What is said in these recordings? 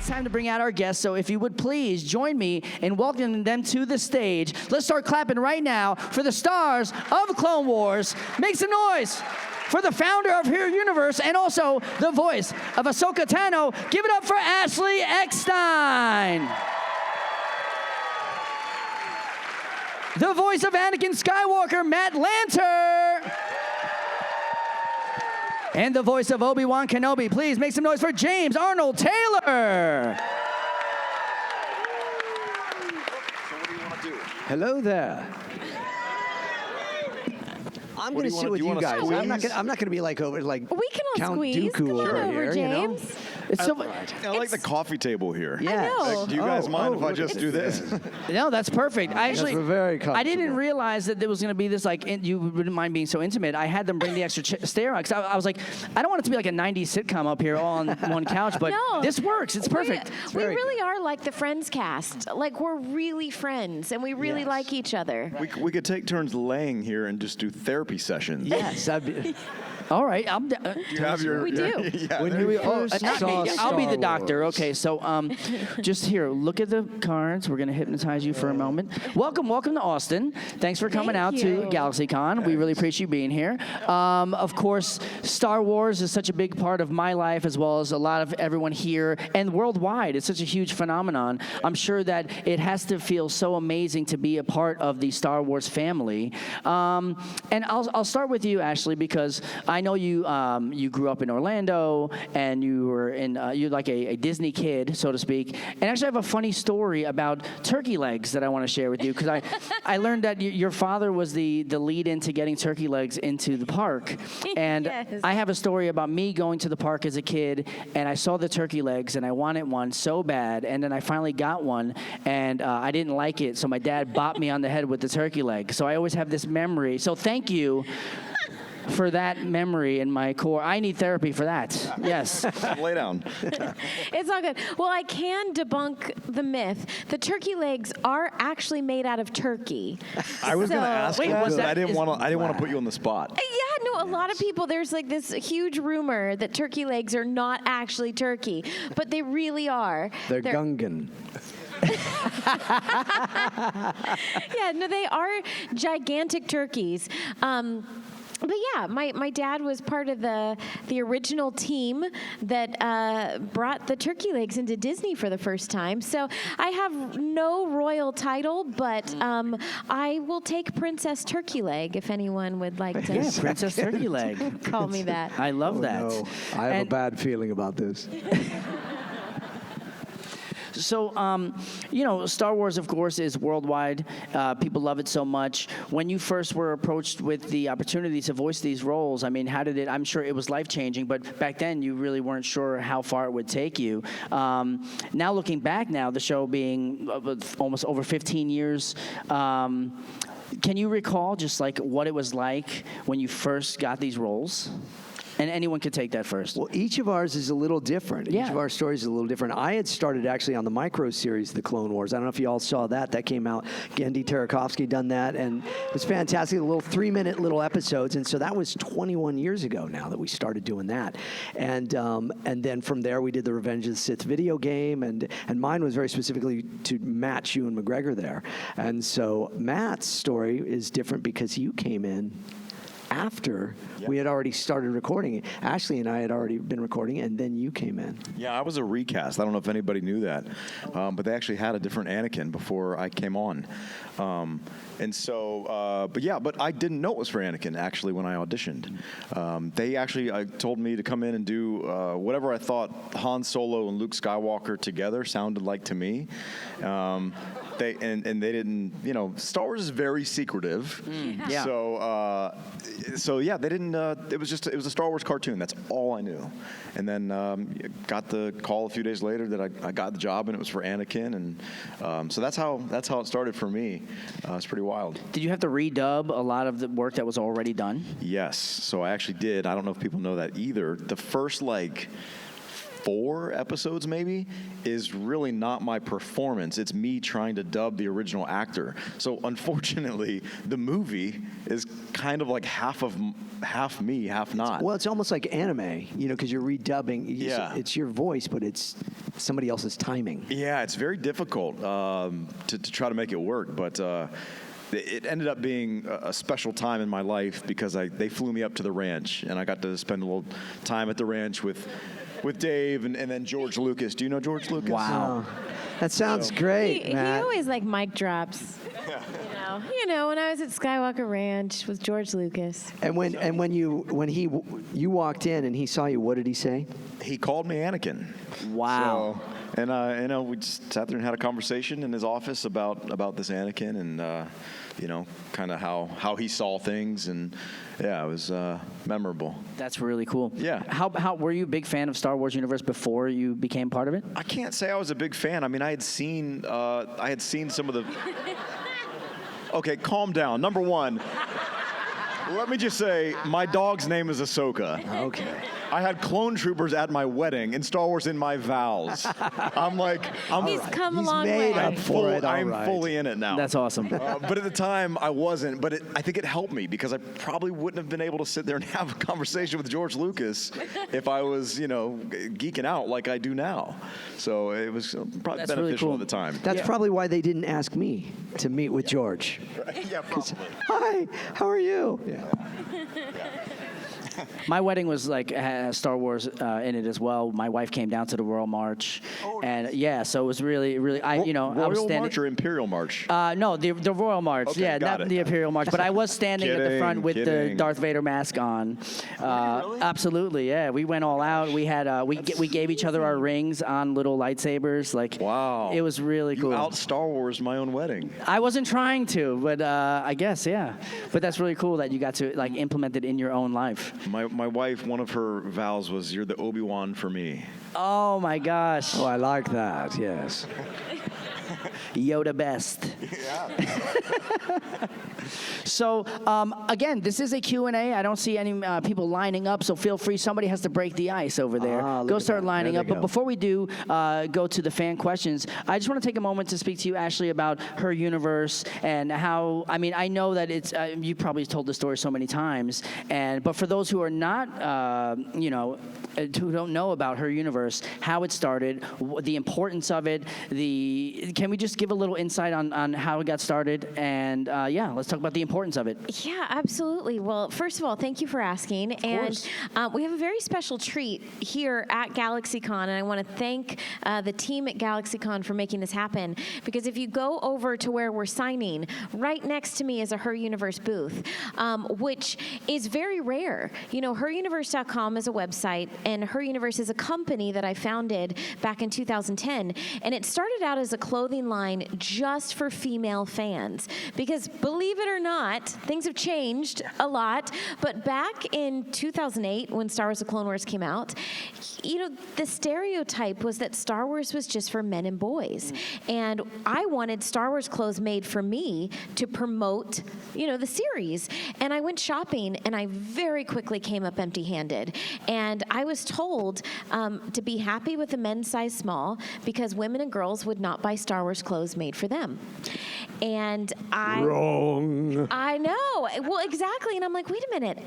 time to bring out our guests, so if you would please join me in welcoming them to the stage. Let's start clapping right now for the stars of Clone Wars. Make some noise for the founder of Hero Universe and also the voice of Ahsoka Tano. Give it up for Ashley Eckstein. The voice of Anakin Skywalker, Matt Lanter. And the voice of Obi-Wan Kenobi. Please make some noise for James Arnold Taylor. So what do you want to do? Hello there. I'm going to sit with you guys. I'm not going to be like over like we can all Count squeeze. Dooku Come on over here, James. you know? It's so I like the coffee table here. Yes. I know. Like, do you guys mind if I just do this? No, that's perfect. I actually, we're very I didn't comfortable. realize that there was going to be this, like, you wouldn't mind being so intimate. I had them bring the extra stair on, because I was like, I don't want it to be like a 90s sitcom up here all on one couch, but No. this works. It's perfect. We Very really are like the Friends cast. Like, we're really friends, and we really like each other. We could take turns laying here and just do therapy sessions. Yes. All right. You have your. We do. Yeah, When there we you go. first Not saw me. I'll be the Star doctor. Wars. Okay, so just here, look at the cards. We're going to hypnotize you for a moment. Welcome to Austin. Thanks for coming out Thank to you. GalaxyCon. We really appreciate you being here. Of course, Star Wars is such a big part of my life, as well as a lot of everyone here and worldwide. It's such a huge phenomenon. I'm sure that it has to feel so amazing to be a part of the Star Wars family. And I'll start with you, Ashley, because I know you you grew up in Orlando, and you were you're like a Disney kid, so to speak. And actually, I have a funny story about turkey legs that I want to share with you, because I learned that your father was the lead into getting turkey legs into the park. And Yes. I have a story about me going to the park as a kid, and I saw the turkey legs, and I wanted one so bad, and then I finally got one, and I didn't like it, so my dad bopped me on the head with the turkey leg. So I always have this memory. So thank you for that memory in my core. I need therapy for that. Yes. Lay down. It's all good. Well, I can debunk the myth. The turkey legs are actually made out of turkey. I was going to ask Wait, that, was but that- I didn't want to put you on the spot. Yeah, no, a lot of people, there's like this huge rumor that turkey legs are not actually turkey, but they really are. They're Gungan. Yeah, no, they are gigantic turkeys. But yeah, my dad was part of the original team that brought the turkey legs into Disney for the first time. So I have no royal title, but I will take Princess Turkey Leg if anyone would like to Yeah, Princess Turkey Leg. call me that. I love that. No, I have And- a bad feeling about this. So, you know, Star Wars, of course, is worldwide. People love it so much. When you first were approached with the opportunity to voice these roles, I mean, how did it? I'm sure it was life-changing, but back then you really weren't sure how far it would take you. Now, looking back now, the show being almost over 15 years, can you recall just like what it was like when you first got these roles? And anyone could take that first. Well, each of ours is a little different. Yeah. Each of our stories is a little different. I had started actually on the micro series, The Clone Wars. I don't know if you all saw that. That came out. Gendy Tarakovsky done that, and it was fantastic. Little 3-minute little episodes, and so that was 21 years ago now that we started doing that. And then from there we did the Revenge of the Sith video game, and mine was very specifically to match Ewan McGregor there. And so Matt's story is different because you came in after we had already started recording. Ashley and I had already been recording, and then you came in. Yeah, I was a recast. I don't know if anybody knew that, but they actually had a different Anakin before I came on. And so, but I didn't know it was for Anakin, actually, when I auditioned. They actually told me to come in and do whatever I thought Han Solo and Luke Skywalker together sounded like to me. They didn't, you know, Star Wars is very secretive. Yeah. So yeah, they didn't. It was a Star Wars cartoon. That's all I knew. And then got the call a few days later that I got the job, and it was for Anakin. And so that's how it started for me. It's pretty wild. Did you have to redub a lot of the work that was already done? Yes. So I actually did. I don't know if people know that either. The first 4 episodes maybe is really not my performance. It's me trying to dub the original actor. So unfortunately, the movie is kind of like half me, half not. Well, it's almost like anime, because you're redubbing. Yeah. It's your voice, but it's somebody else's timing. Yeah, it's very difficult to try to make it work, but it ended up being a special time in my life because they flew me up to the ranch, and I got to spend a little time at the ranch with Dave and then George Lucas. Do you know George Lucas? Wow. That sounds great, He Matt. always like mic drops. You know, when I was at Skywalker Ranch with George Lucas. And when you walked in and he saw you, what did he say? He called me Anakin. Wow. So, and we just sat there and had a conversation in his office about this Anakin and kind of how he saw things, and yeah, it was memorable. That's really cool. Yeah. How were you a big fan of Star Wars universe before you became part of it? I can't say I was a big fan. I mean, I had seen some of the. Okay, calm down. Number one, let me just say, my dog's name is Ahsoka. Okay. I had clone troopers at my wedding and Star Wars in my vows. He's come a He's long made way. up for it. All I'm right. fully in it now. That's awesome. But at the time, I wasn't. But I think it helped me because I probably wouldn't have been able to sit there and have a conversation with George Lucas if I was, geeking out like I do now. So it was probably That's really beneficial cool. at the time. That's probably why they didn't ask me to meet with George. Yeah, probably. Hi, how are you? Yeah. My wedding was like had Star Wars in it as well. My wife came down to the Royal March, and yeah, so it was really. I was Royal standing. March or Imperial March? No, the Royal March. Okay, yeah, got not it. the Imperial March, but I was standing at the front with the Kidding. Darth Vader mask on. Really? Absolutely, yeah. We went all out. We had we gave each other our rings on little lightsabers. Like, Wow. it was really cool. You out Star Wars my own wedding. I wasn't trying to, but I guess yeah. But that's really cool that you got to like implement it in your own life. My wife, one of her vows was, "You're the Obi-Wan for me." Oh my gosh, Oh, I like that. Yes. Yoda best. So again, this is a Q&A. I don't see any people lining up, so feel free. Somebody has to break the ice over there. Look Go at start that. lining There up. they But go. before we do go to the fan questions, I just want to take a moment to speak to you, Ashley, about her universe and how. I mean, I know that it's you probably told the story so many times, but for those who are not, who don't know about her universe, how it started, the importance of it, can we just give a little insight on how it got started? And let's talk about the importance of it. Yeah, absolutely. Well, first of all, thank you for asking. course. And we have a very special treat here at GalaxyCon, and I want to thank the team at GalaxyCon for making this happen. Because if you go over to where we're signing, right next to me is a Her Universe booth, which is very rare. HerUniverse.com is a website, and Her Universe is a company that I founded back in 2010. And it started out as a clothing line just for female fans. Because believe it or not, things have changed a lot. But back in 2008, when Star Wars: The Clone Wars came out, the stereotype was that Star Wars was just for men and boys. And I wanted Star Wars clothes made for me to promote, the series. And I went shopping, and I very quickly came up empty-handed. And I was told to be happy with a men's size small because women and girls would not buy Star Wars clothes made for them. And Wrong. I know. Well, exactly. And I'm like, wait a minute.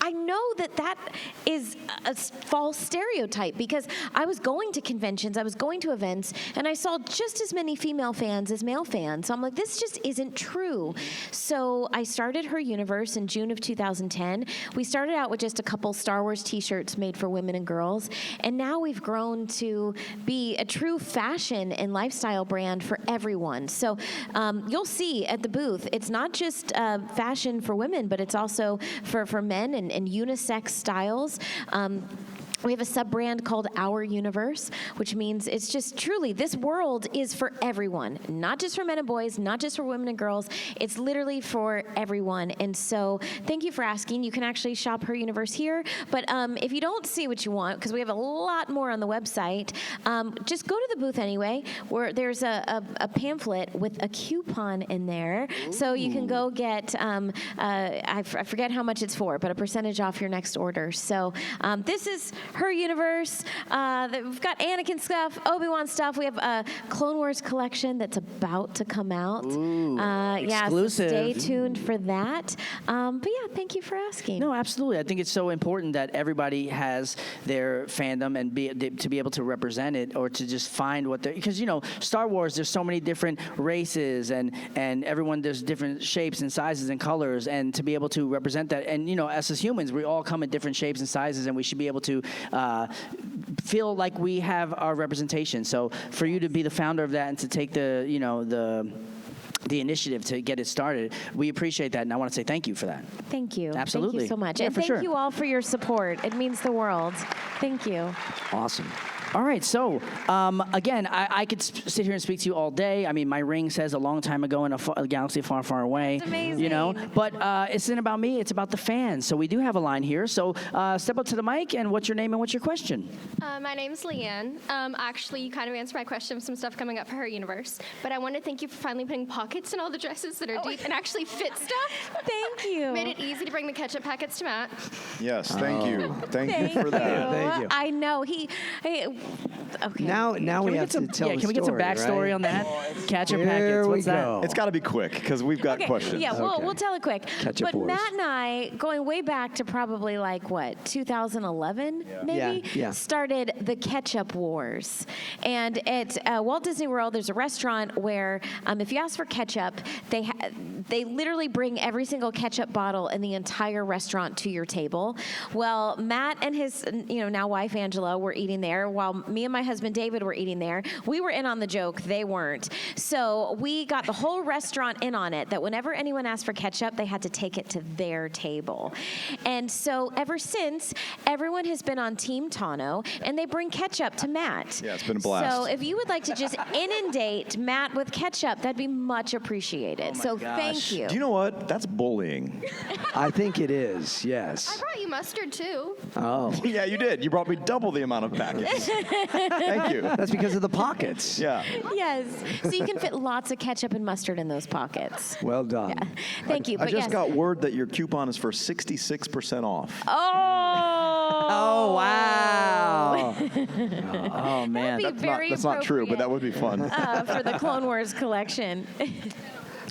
I know that is a false stereotype because I was going to conventions, I was going to events, and I saw just as many female fans as male fans. So I'm like, this just isn't true. So I started Her Universe in June of 2010. We started out with just a couple Star Wars t-shirts made for women and girls, and now we've grown to be a true fashion and lifestyle brand for everyone. So you'll see at the booth, it's not just fashion for women, but it's also for men and unisex styles. We have a sub-brand called Our Universe, which means it's just truly, this world is for everyone, not just for men and boys, not just for women and girls. It's literally for everyone. And so thank you for asking. You can actually shop Her Universe here. But if you don't see what you want, because we have a lot more on the website, just go to the booth anyway, where there's a pamphlet with a coupon in there. So you can go get, I forget how much it's for, but a percentage off your next order. So this is her universe. We've got Anakin stuff, Obi-Wan stuff. We have a Clone Wars collection that's about to come out. Exclusive. So stay tuned for that. But yeah, thank you for asking. No, absolutely. I think it's so important that everybody has their fandom and to be able to represent it, or to just find what they're, because Star Wars, there's so many different races and everyone, there's different shapes and sizes and colors, and to be able to represent that, and us as humans, we all come in different shapes and sizes, and we should be able to feel like we have our representation. So for you to be the founder of that and to take the initiative to get it started, we appreciate that, and I want to say thank you for that. Thank you. Absolutely. Thank you so much. Yeah, and for thank sure. you all for your support. It means the world. Thank you. Awesome. All right, so again, I could sit here and speak to you all day. I mean, my ring says a long time ago in a galaxy far, far away. It's amazing. But it's not about me, it's about the fans. So we do have a line here. So step up to the mic, and what's your name and what's your question? My name's Leanne. Actually, you kind of answered my question of some stuff coming up for her universe. But I want to thank you for finally putting pockets in all the dresses that are deep and actually fit stuff. Thank you. Made it easy to bring the ketchup packets to Matt. Yes, thank you. Thank you for that. Thank you. I know. Okay. Now we have to tell the Can we get some story, backstory right? on that? Ketchup Here packets. we What's that? go. It's got to be quick because we've got Okay, questions. Yeah, we'll tell it quick. Ketchup but wars. Matt and I, going way back to probably 2011, maybe, Yeah. started the Ketchup Wars. And at Walt Disney World, there's a restaurant where if you ask for ketchup, they literally bring every single ketchup bottle in the entire restaurant to your table. Well, Matt and his now wife Angela were eating there, while me and my husband David were eating there. We were in on the joke, they weren't. So we got the whole restaurant in on it, that whenever anyone asked for ketchup, they had to take it to their table. And so ever since, everyone has been on Team Tano, and they bring ketchup to Matt. Yeah, it's been a blast. So if you would like to just inundate Matt with ketchup, that'd be much appreciated. Oh my So gosh. thank you. Do you know what? That's bullying. I think it is, I yes. brought you mustard too. Oh. Yeah, you did. You brought me double the amount of packets. Thank you. That's because of the pockets. Yeah. Yes. So you can fit lots of ketchup and mustard in those pockets. Well done. Yeah. Thank you. I But just yes. got word that your coupon is for 66% off. Oh, wow. Oh, man. That'd be very That's not true, but that would be fun. for the Clone Wars collection.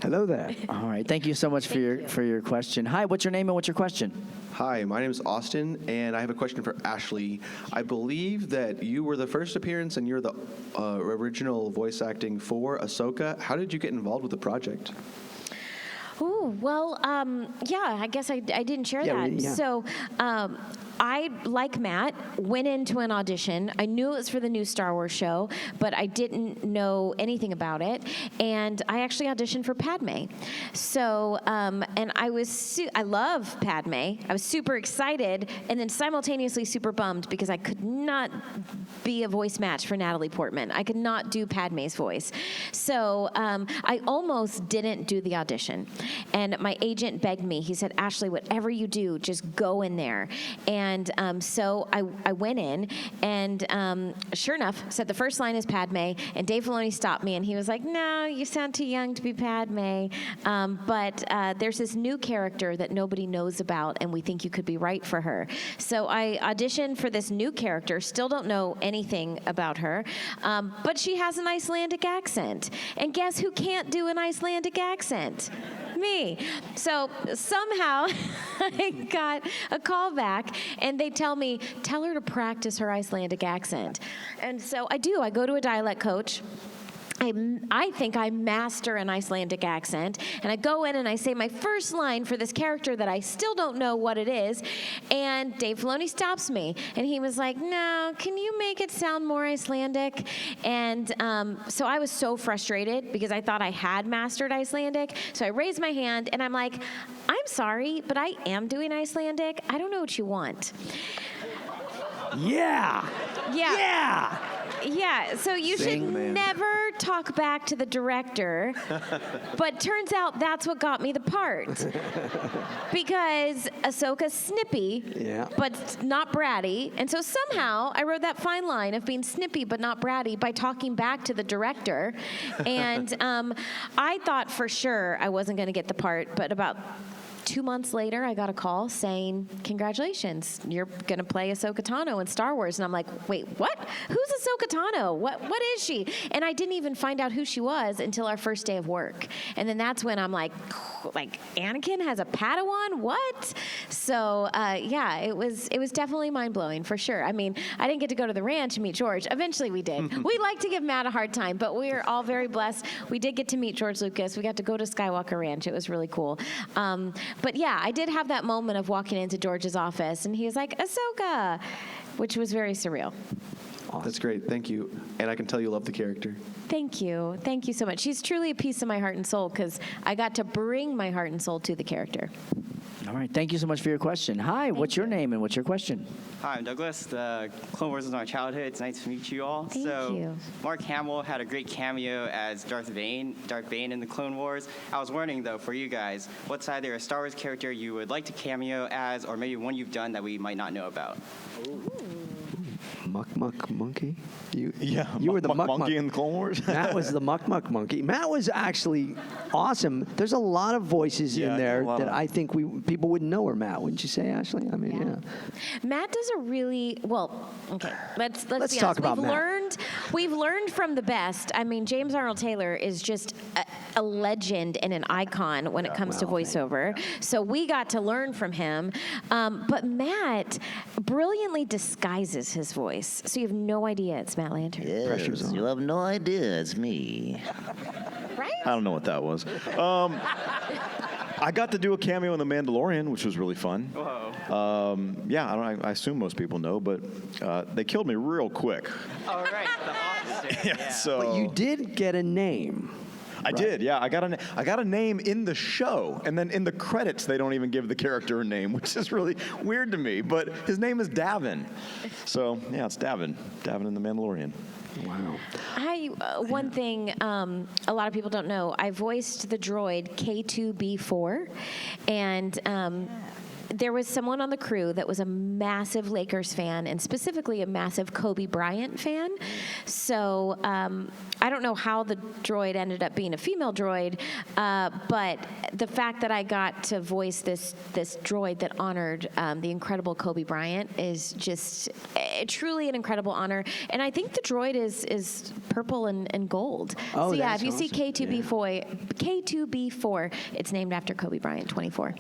Hello there. All right. Thank you so much for your question. Hi, what's your name and what's your question? Hi, my name is Austin, and I have a question for Ashley. I believe that you were the first appearance and you're the original voice acting for Ahsoka. How did you get involved with the project? Oh, well, yeah, I guess I didn't share Yeah, that. yeah. So I, like Matt, went into an audition. I knew it was for the new Star Wars show, but I didn't know anything about it. And I actually auditioned for Padme. So, and I was, I love Padme. I was super excited and then simultaneously super bummed because I could not be a voice match for Natalie Portman. I could not do Padme's voice. So I almost didn't do the audition. And my agent begged me. He said, Ashley, whatever you do, just go in there. And so I went in, and sure enough, said the first line is Padme, and Dave Filoni stopped me, and he was like, no, you sound too young to be Padme. But there's this new character that nobody knows about, and we think you could be right for her. So I auditioned for this new character, still don't know anything about her, but she has an Icelandic accent. And guess who can't do an Icelandic accent? Me. So somehow I got a call back, and they tell me, tell her to practice her Icelandic accent. And so I do. I go to a dialect coach. I think I master an Icelandic accent, and I go in and I say my first line for this character that I still don't know what it is, and Dave Filoni stops me, and he was like, no, can you make it sound more Icelandic? And so I was so frustrated because I thought I had mastered Icelandic, so I raised my hand, and I'm like, I'm sorry, but I am doing Icelandic. I don't know what you want. Yeah. Yeah. Yeah. Yeah, so you should never talk back to the director, but turns out that's what got me the part. Because Ahsoka's snippy, but not bratty, and so somehow I rode that fine line of being snippy but not bratty by talking back to the director, and I thought for sure I wasn't going to get the part, but about 2 months later, I got a call saying, congratulations, you're going to play Ahsoka Tano in Star Wars. And I'm like, wait, what? Who's Ahsoka Tano? What is she? And I didn't even find out who she was until our first day of work. And then that's when I'm like, Anakin has a Padawan? What? So, yeah, it was definitely mind-blowing, for sure. I mean, I didn't get to go to the ranch and meet George. Eventually we did. We like to give Matt a hard time, but we are all very blessed. We did get to meet George Lucas. We got to go to Skywalker Ranch. It was really cool. But yeah, I did have that moment of walking into George's office, and he was like, Ahsoka, which was very surreal. That's great. Thank you. And I can tell you love the character. Thank you. Thank you so much. She's truly a piece of my heart and soul because I got to bring my heart and soul to the character. All right. Thank you so much for your question. Hi, what's your name and what's your question? Hi, I'm Douglas. The Clone Wars was my childhood. It's nice to meet you all. Thank you. Mark Hamill had a great cameo as Darth Bane in the Clone Wars. I was wondering, though, for you guys, what's either a Star Wars character you would like to cameo as, or maybe one you've done that we might not know about? Muck Monkey? You Muck were the Muck Monkey in the Clone Wars. Matt was the Muck Monkey. Matt was actually awesome. There's a lot of voices in there that I think people wouldn't know are Matt. Wouldn't you say, Ashley? I mean, yeah. Matt does a really okay. Let's be honest. talk about Matt. We've learned from the best. I mean, James Arnold Taylor is just a legend and an icon when it comes to voiceover. So we got to learn from him. But Matt brilliantly disguises his voice, so you have no idea it's Matt Lanter. Yes, you have no idea it's me. Right? I don't know what that was. I got to do a cameo in The Mandalorian, which was really fun. Whoa. I assume most people know, but they killed me real quick. Oh, right. The officer. Yeah, so. But you did get a name. I did, yeah. I got a name in the show, and then in the credits they don't even give the character a name, which is really weird to me. But his name is Davin, so yeah, it's Davin in The Mandalorian. Wow. One thing a lot of people don't know, I voiced the droid K2B4, and there was someone on the crew that was a massive Lakers fan and specifically a massive Kobe Bryant fan. So I don't know how the droid ended up being a female droid, but the fact that I got to voice this droid that honored the incredible Kobe Bryant is just truly an incredible honor. And I think the droid is purple and gold. Oh, so yeah, that's if you see awesome. K2B4, it's named after Kobe Bryant, 24.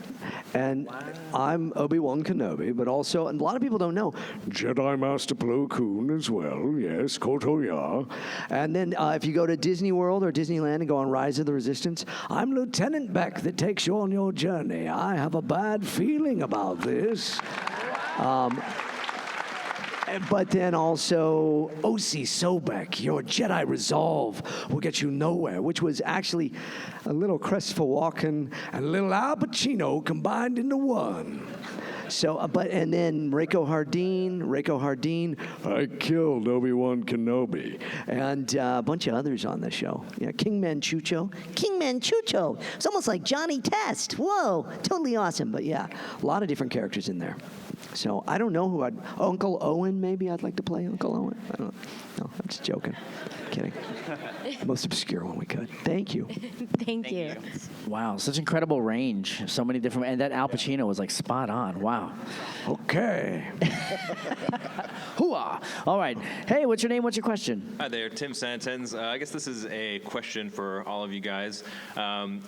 And I'm Obi-Wan Kenobi, but also, and a lot of people don't know, Jedi Master Plo Koon as well, yes, Kotoya. And then if you go to Disney World or Disneyland and go on Rise of the Resistance, I'm Lieutenant Beck that takes you on your journey. I have a bad feeling about this. But then also, O.C. Sobek, your Jedi resolve will get you nowhere, which was actually a little Christopher Walken and a little Al Pacino combined into one. So, and then Reiko Hardeen, I killed Obi-Wan Kenobi, and a bunch of others on the show. Yeah, King Manchucho. It's almost like Johnny Test. Whoa, totally awesome. But yeah, a lot of different characters in there. So I don't know who Uncle Owen, maybe I'd like to play Uncle Owen. I don't know. No, I'm just joking. Kidding. Most obscure one we could. Thank you. Thank you. Wow, such incredible range. So many different, and that Al Pacino was like spot on. Wow. Okay. Hooah. All right. Hey, what's your name? What's your question? Hi there, Tim Santens. I guess this is a question for all of you guys.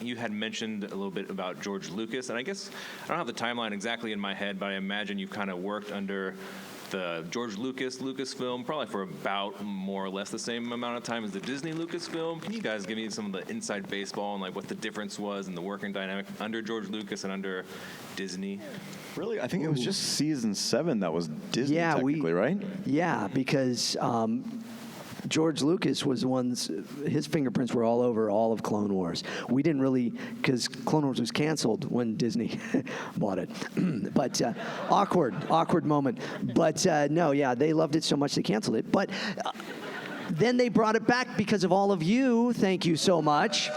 You had mentioned a little bit about George Lucas, and I guess I don't have the timeline exactly in my head, but I imagine you've kind of worked under the George Lucasfilm probably for about more or less the same amount of time as the Disney Lucasfilm. Can you guys give me some of the inside baseball and like what the difference was in the working dynamic under George Lucas and under Disney? Really, I think it was just season 7 that was Disney, technically, right? Yeah, because George Lucas was the ones, his fingerprints were all over all of Clone Wars. We didn't really, because Clone Wars was canceled when Disney bought it. But awkward moment. But no, yeah, they loved it so much they canceled it. But Then they brought it back because of all of you. Thank you so much.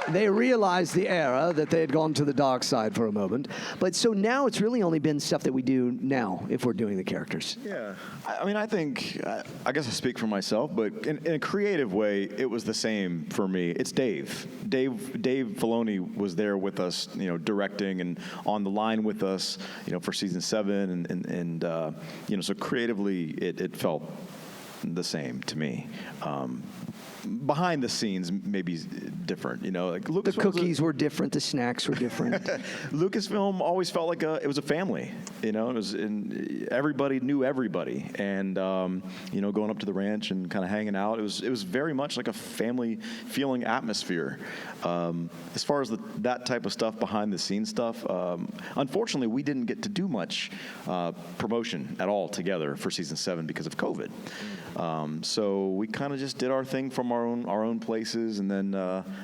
They realized the error, that they had gone to the dark side for a moment. But so now it's really only been stuff that we do now if we're doing the characters. Yeah. I mean, I think, I guess I speak for myself, but in a creative way, it was the same for me. It's Dave. Dave Filoni was there with us, directing and on the line with us, for season 7. And so creatively, it felt the same to me. Behind the scenes, maybe different. Like The cookies were different. The snacks were different. Lucasfilm always felt like it was a family. It was everybody knew everybody, and going up to the ranch and kind of hanging out. It was very much like a family feeling atmosphere. As far as that type of stuff, behind the scenes stuff, unfortunately, we didn't get to do much promotion at all together for season 7 because of COVID. So we kind of just did our thing from our own places, and then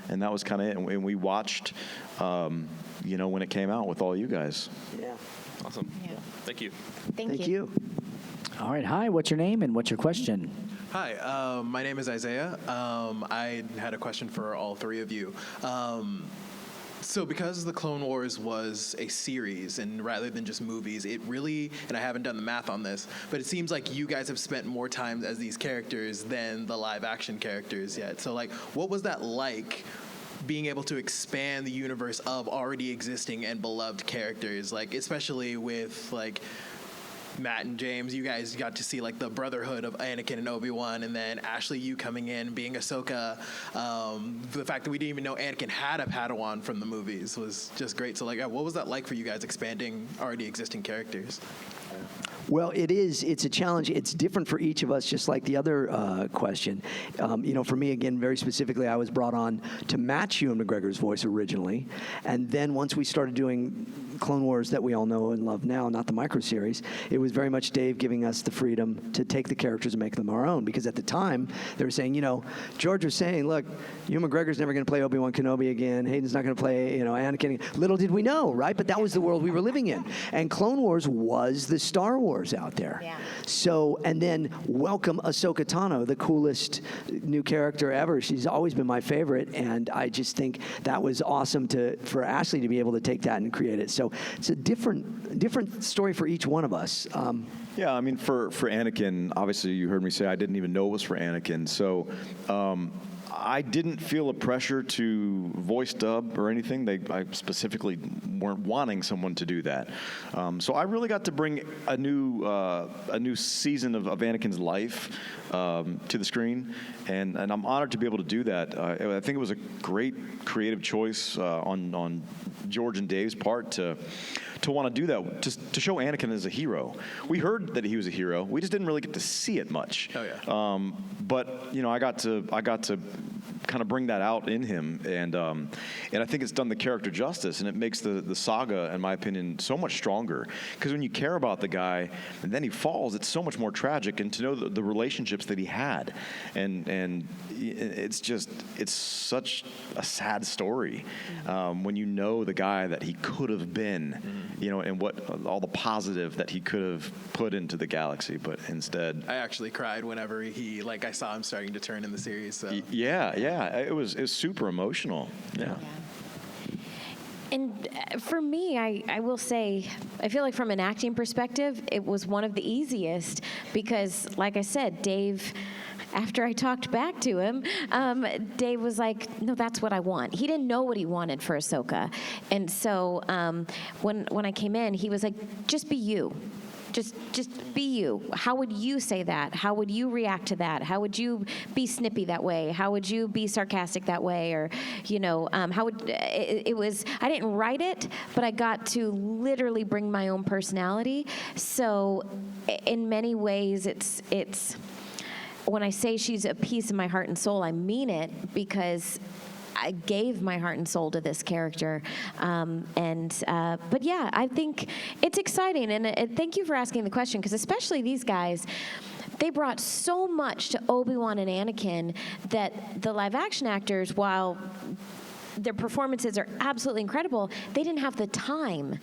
and that was kind of it. And we watched, when it came out with all you guys. Yeah. Awesome. Yeah. Thank you. Thank you. All right, hi, what's your name and what's your question? Hi, my name is Isaiah. I had a question for all three of you. So because The Clone Wars was a series and rather than just movies, it really, and I haven't done the math on this, but it seems like you guys have spent more time as these characters than the live action characters yet. So what was that like, being able to expand the universe of already existing and beloved characters, especially with Matt and James, you guys got to see the brotherhood of Anakin and Obi-Wan, and then Ashley, you coming in, being Ahsoka. The fact that we didn't even know Anakin had a Padawan from the movies was just great. So what was that like for you guys, expanding already existing characters? Well, it's a challenge. It's different for each of us, just like the other question. For me, again, very specifically, I was brought on to match Ewan McGregor's voice originally. And then once we started doing Clone Wars that we all know and love now, not the micro-series, it was very much Dave giving us the freedom to take the characters and make them our own. Because at the time, they were saying, George was saying, look, Ewan McGregor's never going to play Obi-Wan Kenobi again. Hayden's not going to play, Anakin. Little did we know, right? But that was the world we were living in. And Clone Wars was the Star Wars out there. Yeah. So, and then welcome Ahsoka Tano, the coolest new character ever. She's always been my favorite, and I just think that was awesome for Ashley to be able to take that and create it. So it's a different story for each one of us. Yeah, I mean, for Anakin, obviously you heard me say I didn't even know it was for Anakin. So I didn't feel a pressure to voice dub or anything. I specifically weren't wanting someone to do that. So I really got to bring a new season of Anakin's life to the screen, and I'm honored to be able to do that. I think it was a great creative choice on George and Dave's part to want to do that, just to show Anakin as a hero. We heard that he was a hero. We just didn't really get to see it much. Oh yeah. But I got to kind of bring that out in him, and I think it's done the character justice, and it makes the saga, in my opinion, so much stronger. Because when you care about the guy and then he falls, it's so much more tragic. And to know the relationships that he had, and it's such a sad story when you know the guy that he could have been, and what all the positive that he could have put into the galaxy, but instead. I actually cried whenever I saw him starting to turn in the series. So. Yeah, it was super emotional. Yeah. And for me, I will say, I feel like from an acting perspective, it was one of the easiest because, like I said, Dave, after I talked back to him, Dave was like, no, that's what I want. He didn't know what he wanted for Ahsoka. And so when I came in, he was like, just be you. Just be you. How would you say that? How would you react to that? How would you be snippy that way? How would you be sarcastic that way? Or, how would it was? I didn't write it, but I got to literally bring my own personality. So, in many ways, it's when I say she's a piece of my heart and soul, I mean it because I gave my heart and soul to this character. But yeah, I think it's exciting. And thank you for asking the question, because especially these guys, they brought so much to Obi-Wan and Anakin that the live action actors, while their performances are absolutely incredible, they didn't have the time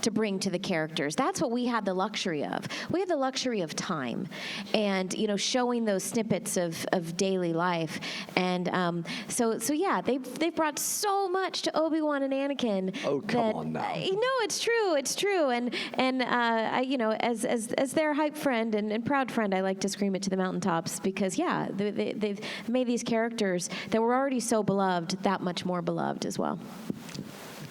to bring to the characters. That's what we had the luxury of. We had the luxury of time, and showing those snippets of daily life. And so yeah, they've brought so much to Obi-Wan and Anakin. Oh, come on now. No, it's true. And as their hype friend and proud friend, I like to scream it to the mountaintops because they've made these characters that were already so beloved that much more beloved as well.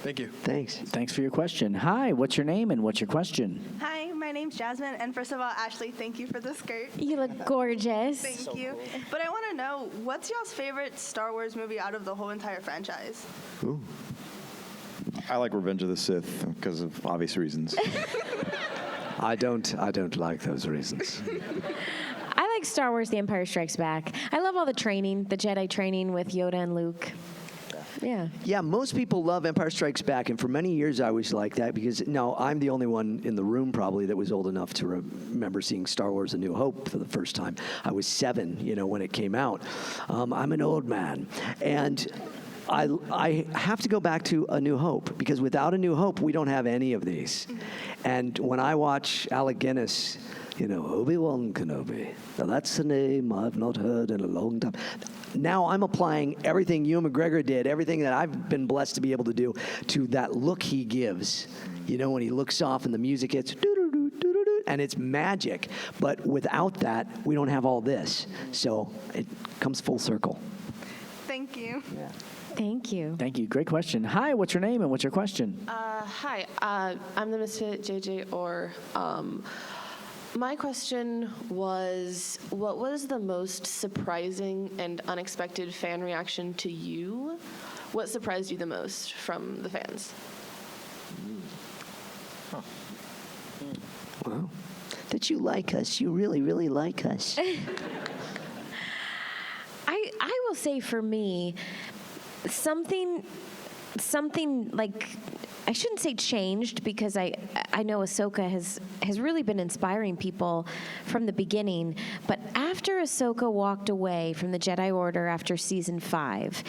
Thank you. Thanks for your question. Hi, what's your name and what's your question? Hi, my name's Jasmine, and first of all, Ashley, thank you for the skirt. You look gorgeous. Thank you. Cool. But I want to know, what's y'all's favorite Star Wars movie out of the whole entire franchise? Ooh. I like Revenge of the Sith because of obvious reasons. I don't like those reasons. I like Star Wars: The Empire Strikes Back. I love all the training, the Jedi training with Yoda and Luke. Yeah. Yeah, most people love Empire Strikes Back, and for many years I was like that because now I'm the only one in the room probably that was old enough to remember seeing Star Wars: A New Hope for the first time. I was 7, when it came out. I'm an old man, and I have to go back to A New Hope because without A New Hope we don't have any of these. And when I watch Alec Guinness, Obi-Wan Kenobi. Now that's a name I've not heard in a long time. Now I'm applying everything Ewan McGregor did, everything that I've been blessed to be able to do, to that look he gives. When he looks off and the music hits, doo-doo-doo-doo-doo, and it's magic. But without that, we don't have all this. So it comes full circle. Thank you. Yeah. Thank you. Thank you. Great question. Hi, what's your name and what's your question? Hi, I'm the Misfit JJ Orr. My question was, what was the most surprising and unexpected fan reaction to you? What surprised you the most from the fans? Wow. That you like us. You really, really like us. I will say for me, something like, I shouldn't say changed because I know Ahsoka has really been inspiring people from the beginning. But after Ahsoka walked away from the Jedi Order after season 5,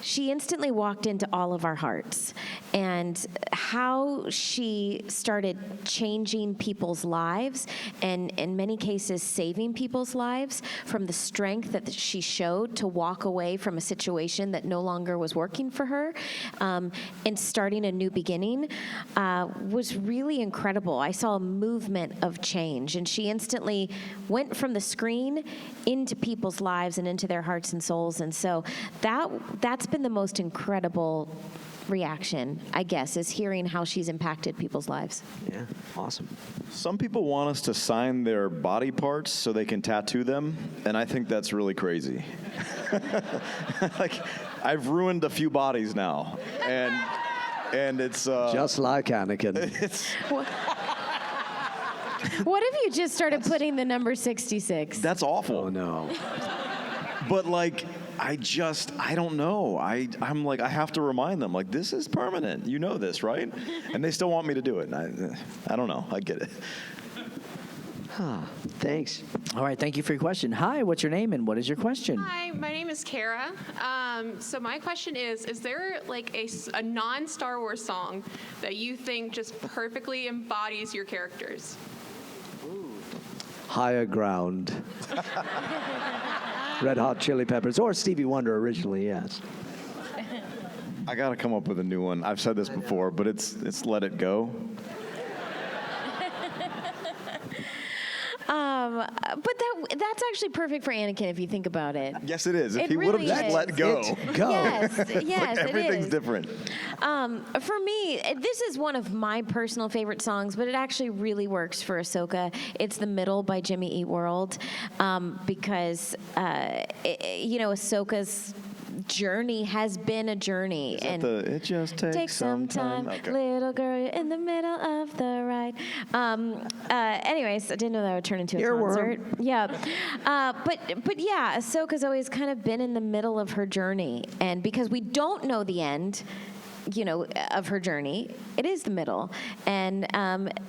she instantly walked into all of our hearts. And how she started changing people's lives and in many cases saving people's lives from the strength that she showed to walk away from a situation that no longer was working for her and starting a new beginning was really incredible. I saw a movement of change, and she instantly went from the screen into people's lives and into their hearts and souls. And so that's been the most incredible reaction, I guess, is hearing how she's impacted people's lives. Yeah, awesome. Some people want us to sign their body parts so they can tattoo them, and I think that's really crazy. Like, I've ruined a few bodies now, and it's just like Anakin. What if you just started putting the number 66? That's awful. Oh no. But like, I don't know. I'm like, I have to remind them, like, this is permanent. You know this, right? And they still want me to do it. And I don't know. I get it. Thanks. All right, thank you for your question. Hi, what's your name and what is your question? Hi, my name is Kara. So my question is there like a non-Star Wars song that you think just perfectly embodies your characters? Higher Ground. Red Hot Chili Peppers, or Stevie Wonder originally, yes. I got to come up with a new one. I've said this before, but it's Let It Go. But that's actually perfect for Anakin if you think about it. Yes, it is. If It he would have really just is. let go. Yes, Like, yes, it everything's is. different. For me, this is one of my personal favorite songs, but it actually really works for Ahsoka. It's The Middle by Jimmy Eat World, because, Ahsoka's journey has been a journey. Is that it just takes Take some time, Okay. little girl in the middle of the ride. Anyways, I didn't know that would turn into a concert. Yeah, but yeah, Ahsoka's always kind of been in the middle of her journey, and because we don't know the end, of her journey, it is the middle. And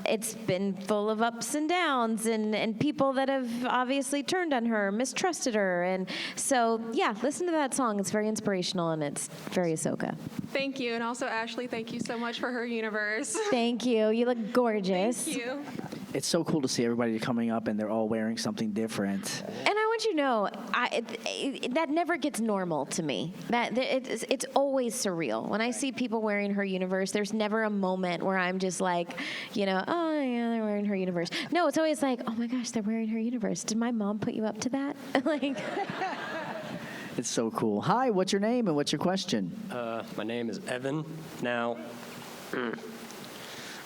it's been full of ups and downs and people that have obviously turned on her, mistrusted her. And so, yeah, listen to that song. It's very inspirational and it's very Ahsoka. Thank you. And also, Ashley, thank you so much for her universe. Thank you. You look gorgeous. Thank you. It's so cool to see everybody coming up and they're all wearing something different. And I want you to know, that never gets normal to me. It's always surreal. When I see people wearing her universe, there's never a moment where I'm just like, oh, yeah, they're wearing her universe. No, it's always like, oh my gosh, they're wearing her universe. Did my mom put you up to that? Like. It's so cool. Hi, what's your name and what's your question? My name is Evan. Now,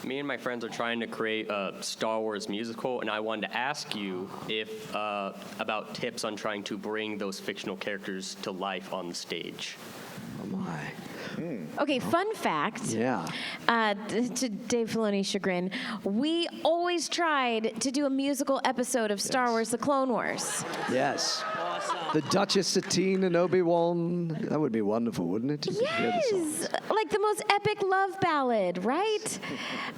me and my friends are trying to create a Star Wars musical, and I wanted to ask you about tips on trying to bring those fictional characters to life on the stage. Oh my. Okay, fun fact. Yeah. To Dave Filoni's chagrin, we always tried to do a musical episode of Star Wars: The Clone Wars. Yes. The Duchess Satine and Obi-Wan. That would be wonderful, wouldn't it? Yes, like the most epic love ballad, right?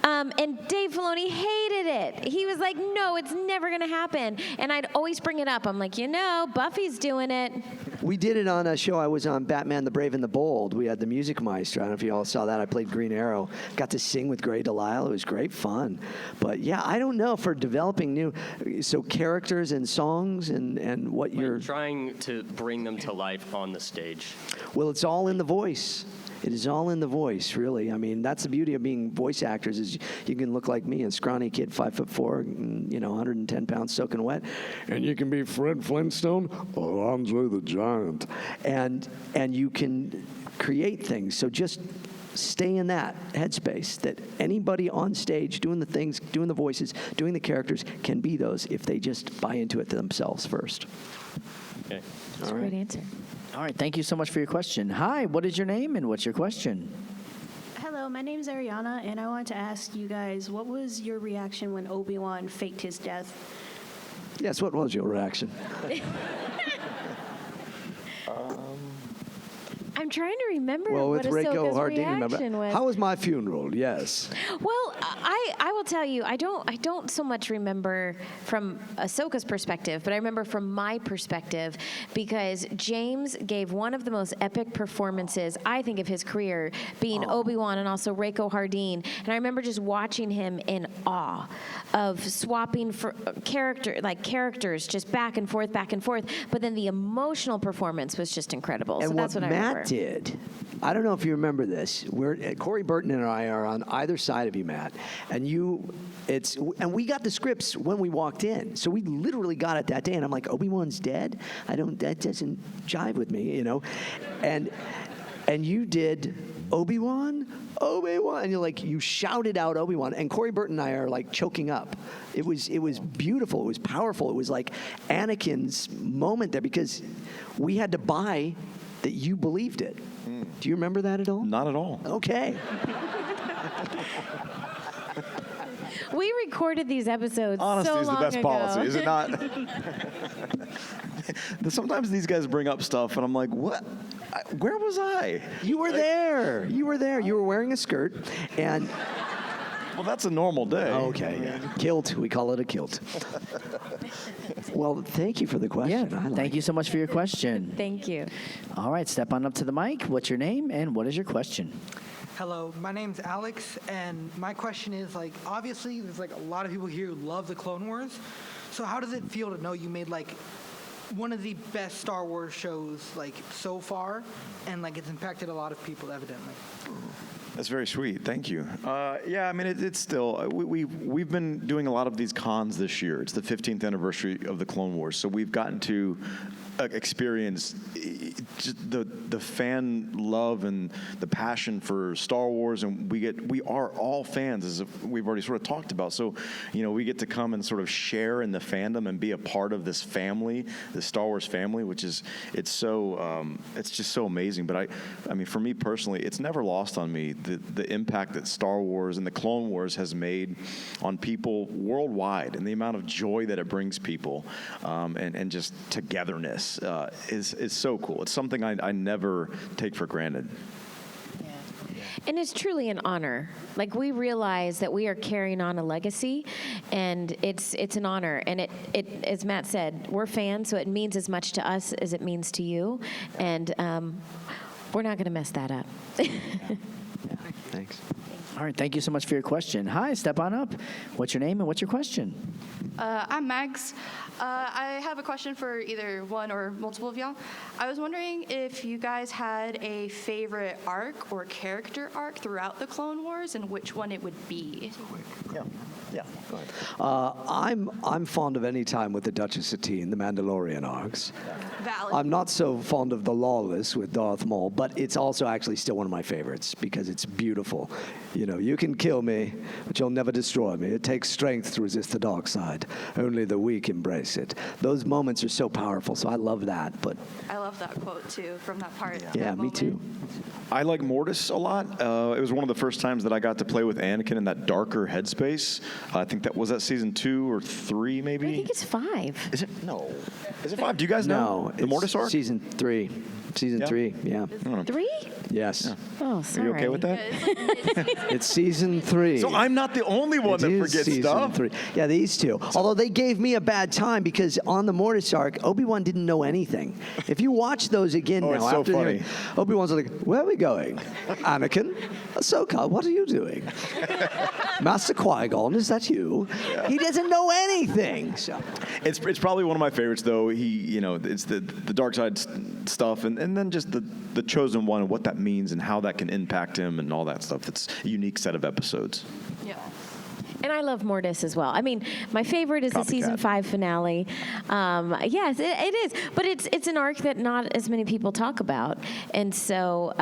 And Dave Filoni hated it. He was like, no, it's never going to happen. And I'd always bring it up. I'm like, Buffy's doing it. We did it on a show I was on, Batman the Brave and the Bold. We had the music maestro. I don't know if you all saw that. I played Green Arrow. Got to sing with Gray Delisle. It was great fun. But yeah, I don't know, for developing so characters and songs and what you're trying to bring them to life on the stage. Well, it's all in the voice. It is all in the voice, really. I mean, that's the beauty of being voice actors, is you can look like me, a scrawny kid, 5'4", 110 pounds soaking wet, and you can be Fred Flintstone or Andre the Giant, and you can create things. So just stay in that headspace that anybody on stage doing the things, doing the voices, doing the characters can be those if they just buy into it themselves first. Okay. That's a great answer. All right, thank you so much for your question. Hi, what is your name and what's your question? Hello, my name is Ariana, and I wanted to ask you guys, what was your reaction when Obi-Wan faked his death? Yes, what was your reaction? I'm trying to remember Well, what with Reiko Ahsoka's Hardin, reaction was. how was my funeral? Yes. Well, I will tell you, I don't so much remember from Ahsoka's perspective, but I remember from my perspective, because James gave one of the most epic performances, I think, of his career, being Obi-Wan and also Reiko Hardin. And I remember just watching him in awe of swapping for characters just back and forth. But then the emotional performance was just incredible. And so that's what I Matt remember. did, I don't know if you remember this. Corey Burton and I are on either side of you, Matt, and we got the scripts when we walked in, so we literally got it that day. And I'm like, Obi-Wan's dead? That doesn't jive with me, and you did Obi-Wan, and you shouted out Obi-Wan, and Corey Burton and I are like choking up. It was beautiful. It was powerful. It was like Anakin's moment there, because we had to buy that you believed it. Do you remember that at all? Not at all. Okay. We recorded these episodes Honesty so is the long best ago. policy, is it not? Sometimes these guys bring up stuff, and I'm like, what? Where was I? You were there. You were wearing a skirt, and... Well, that's a normal day. Okay, yeah. Kilt. We call it a kilt. Well, thank you for the question. Yeah, thank you so much for your question. Thank you. All right, step on up to the mic. What's your name and what is your question? Hello, my name's Alex, and my question is, obviously there's a lot of people here who love the Clone Wars. So how does it feel to know you made one of the best Star Wars shows so far, and it's impacted a lot of people, evidently? That's very sweet. Thank you. Yeah, I mean, it's still, we've been doing a lot of these cons this year. It's the 15th anniversary of the Clone Wars, so we've gotten to experience just the fan love and the passion for Star Wars, and we are all fans, as we've already sort of talked about. So, we get to come and sort of share in the fandom and be a part of this family, the Star Wars family, which is it's just so amazing. But I mean, for me personally, it's never lost on me the impact that Star Wars and the Clone Wars has made on people worldwide, and the amount of joy that it brings people, and just togetherness. Is so cool. It's something I never take for granted. And it's truly an honor. Like, we realize that we are carrying on a legacy, and it's an honor. And it as Matt said, we're fans, so it means as much to us as it means to you. And we're not going to mess that up. Thanks. All right, thank you so much for your question. Hi, step on up. What's your name and what's your question? I'm Mags. I have a question for either one or multiple of y'all. I was wondering if you guys had a favorite arc or character arc throughout the Clone Wars and which one it would be. Yeah. Go ahead. I'm fond of any time with the Duchess of Satine, the Mandalorian arcs. Valid. I'm not so fond of the Lawless with Darth Maul, but it's also actually still one of my favorites because it's beautiful. You know, you can kill me, but you'll never destroy me. It takes strength to resist the dark side. Only the weak embrace it. Those moments are so powerful, so I love that. But I love that quote too from that part. yeah, me too. I like Mortis a lot. It was one of the first times that I got to play with Anakin in that darker headspace. I think that was season 2 or 3, maybe. I think it's 5. Is it? No. Is it 5? Do you guys know the Mortis arc? Season 3. Season 3. Yeah. 3? Yes. Yeah. Oh, Are sorry. you okay with that? It's season 3. So I'm not the only one that It is forgets season stuff. 3. Yeah, these two. Although they gave me a bad time because on the Mortis arc, Obi-Wan didn't know anything. If you watch those again now, it's so after funny. Obi-Wan's like, "Where are we going? Anakin, Ahsoka, what are you doing? Master Qui-Gon, is that you?" He doesn't know anything. So. It's probably one of my favorites, though. It's the dark side stuff, and then just the chosen one and what that means and how that can impact him and all that stuff. It's a unique set of episodes. Yeah. And I love Mortis as well. I mean, my favorite is the season 5 finale. Yes, it is. But it's an arc that not as many people talk about. And so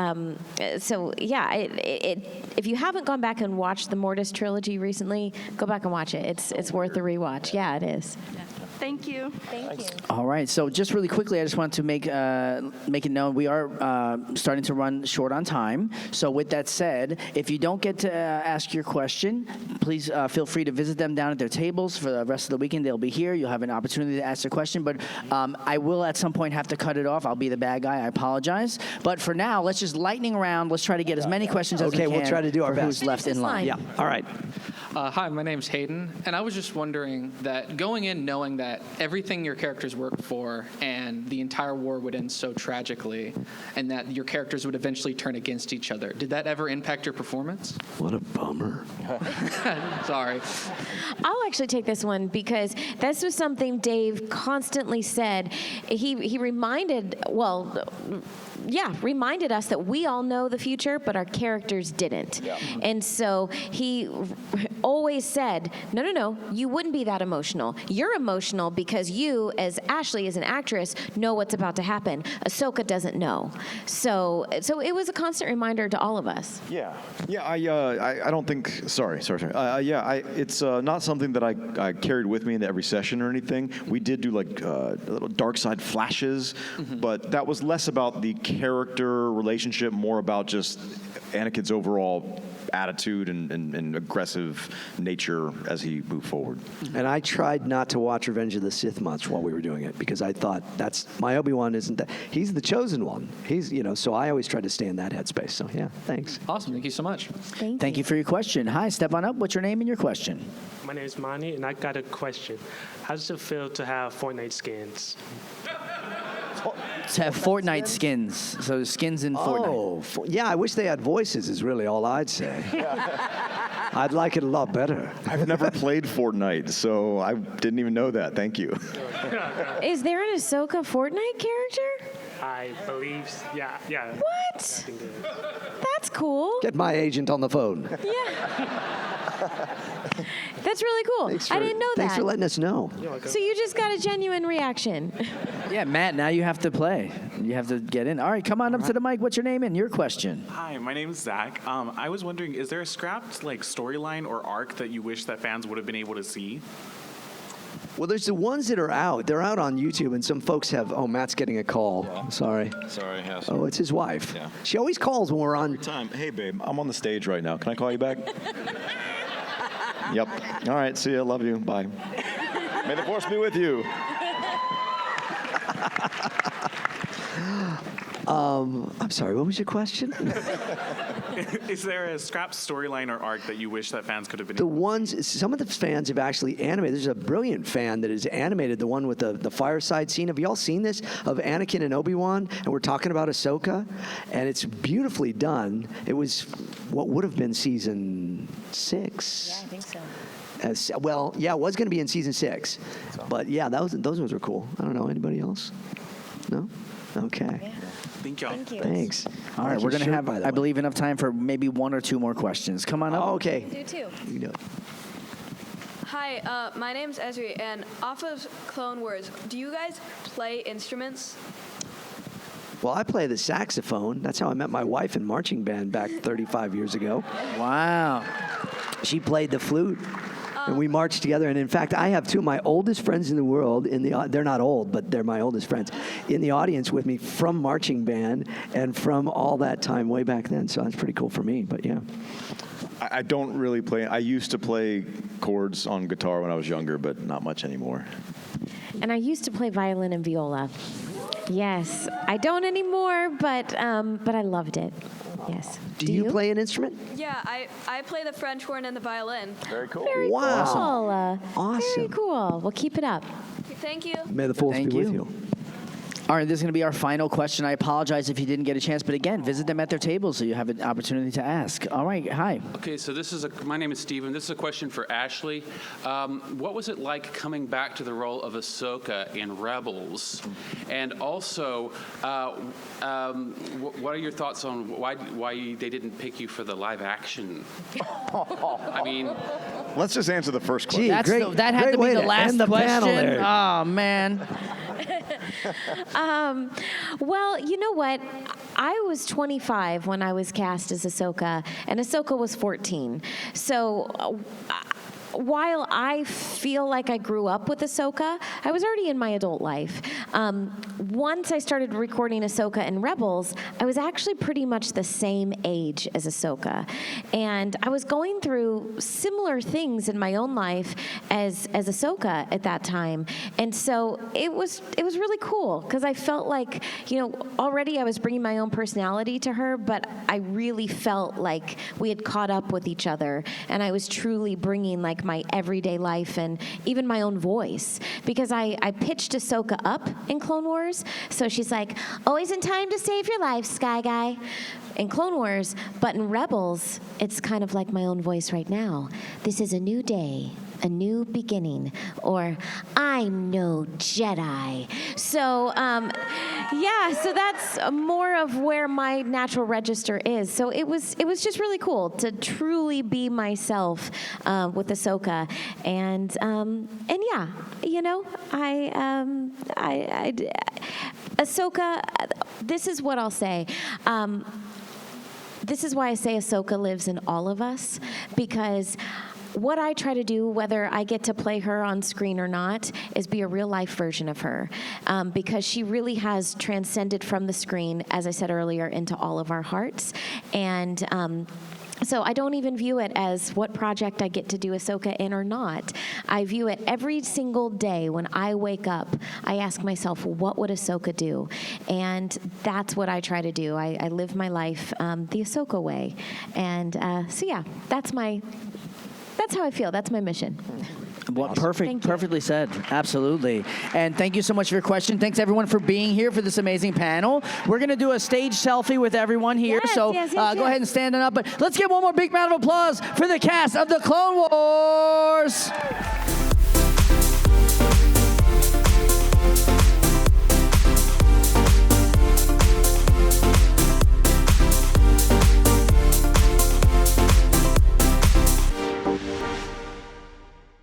yeah, if you haven't gone back and watched the Mortis trilogy recently, go back and watch it. It's worth the rewatch. Yeah, it is. Thank you. Thank you. All right, so just really quickly, I just want to make it known we are starting to run short on time. So with that said, if you don't get to ask your question, please feel free to visit them down at their tables for the rest of the weekend. They'll be here. You'll have an opportunity to ask a question, but I will at some point have to cut it off. I'll be the bad guy. I apologize. But for now, let's just lightning around. Let's try to get as many questions as we can. Okay, we'll try to do our for best. who's left in line. Yeah. All right. Hi, my name's Hayden, and I was just wondering that going in knowing that everything your characters worked for and the entire war would end so tragically and that your characters would eventually turn against each other, did that ever impact your performance? What a bummer. Sorry. I'll actually take this one because this was something Dave constantly said. He reminded us that we all know the future, but our characters didn't. Yeah. And so he always said, no, you wouldn't be that emotional. You're emotional because you, as Ashley, as an actress, know what's about to happen. Ahsoka doesn't know. So it was a constant reminder to all of us. Yeah. I don't think. Sorry. It's not something that I carried with me into every session or anything. We did do like little dark side flashes, but that was less about the character relationship, more about just Anakin's overall attitude and aggressive nature as he moved forward. And I tried not to watch Revenge of the Sith much while we were doing it because I thought my Obi-Wan isn't that. He's the chosen one. So I always try to stay in that headspace. So yeah, thanks. Awesome. Thank you so much. Thank you for your question. Hi, step on up. What's your name and your question? My name is Mani, and I got a question. How does it feel to have Fortnite skins? To have Fortnite skins. So skins in Fortnite. Oh, yeah, I wish they had voices is really all I'd say. I'd like it a lot better. I've never played Fortnite, so I didn't even know that. Thank you. Is there an Ahsoka Fortnite character? I believe, yeah. What? That's cool. Get my agent on the phone. Yeah. That's really cool. I didn't know that. Thanks for letting us know. So you just got a genuine reaction. Yeah, Matt, now you have to play. You have to get in. All right, come on up to the mic. What's your name and your question? Hi, my name is Zach. I was wondering, is there a scrapped storyline or arc that you wish that fans would have been able to see? Well, there's the ones that are out. They're out on YouTube, and some folks have. Oh, Matt's getting a call. Yeah. Sorry. Yeah, Oh, it's his wife. Yeah. She always calls when we're on. Every time. Hey, babe, I'm on the stage right now. Can I call you back? Yep. All right. See ya. Love you. Bye. May the force be with you. I'm sorry, what was your question? Is there a scrap storyline or arc that you wish that fans could have been? Some of the fans have actually animated. There's a brilliant fan that has animated the one with the fireside scene. Have you all seen this of Anakin and Obi-Wan? And we're talking about Ahsoka, and it's beautifully done. It was what would have been season 6. Yeah, I think so. It was going to be in season 6, but yeah, those ones were cool. I don't know, anybody else? No? Okay. Yeah. Thank y'all. Thank you. Thanks. All right, we're going to have, I believe, enough time for maybe 1 or 2 more questions. Come on up. Oh, okay. Do too. You can do it. Hi, my name's Ezri, and off of Clone Wars, do you guys play instruments? Well, I play the saxophone. That's how I met my wife in marching band back 35 years ago. Wow. She played the flute. And we marched together. And in fact, I have 2 of my oldest friends in the world. They're not old, but they're my oldest friends in the audience with me from marching band and from all that time way back then. So that's pretty cool for me. But yeah. I don't really play. I used to play chords on guitar when I was younger, but not much anymore. And I used to play violin and viola. Yes, I don't anymore, but I loved it. Yes. Do you play an instrument? Yeah, I play the French horn and the violin. Very cool. Very Wow. cool. Awesome. Very cool. Well, keep it up. Thank you. May the force Thank be with you. you. All right, this is going to be our final question. I apologize if you didn't get a chance, but again, visit them at their tables so you have an opportunity to ask. All right, hi. Okay, so my name is Steven. This is a question for Ashley. What was it like coming back to the role of Ahsoka in Rebels? And also, what are your thoughts on why they didn't pick you for the live action? I mean, let's just answer the first question. That had to be the last question. Oh, man. Well, you know what? I was 25 when I was cast as Ahsoka, and Ahsoka was 14. So while I feel like I grew up with Ahsoka, I was already in my adult life. Once I started recording Ahsoka in Rebels, I was actually pretty much the same age as Ahsoka. And I was going through similar things in my own life as Ahsoka at that time. And so it was really cool because I felt like, already I was bringing my own personality to her, but I really felt like we had caught up with each other. And I was truly bringing like my everyday life and even my own voice, because I pitched Ahsoka up in Clone Wars, so she's like, always in time to save your life, Sky Guy, in Clone Wars, but in Rebels, it's kind of like my own voice right now. This is a new day, a new beginning, or I'm no Jedi. So, so that's more of where my natural register is. So it was just really cool to truly be myself with Ahsoka, and yeah, Ahsoka. This is what I'll say. This is why I say Ahsoka lives in all of us, because what I try to do, whether I get to play her on screen or not, is be a real life version of her, because she really has transcended from the screen, as I said earlier, into all of our hearts. And so I don't even view it as what project I get to do Ahsoka in or not. I view it every single day when I wake up, I ask myself, what would Ahsoka do? And that's what I try to do. I live my life the Ahsoka way. And so yeah, that's how I feel. That's my mission. Well, perfectly said. Absolutely. And thank you so much for your question. Thanks, everyone, for being here for this amazing panel. We're going to do a stage selfie with everyone here. Go ahead and stand up. But let's give one more big round of applause for the cast of The Clone Wars.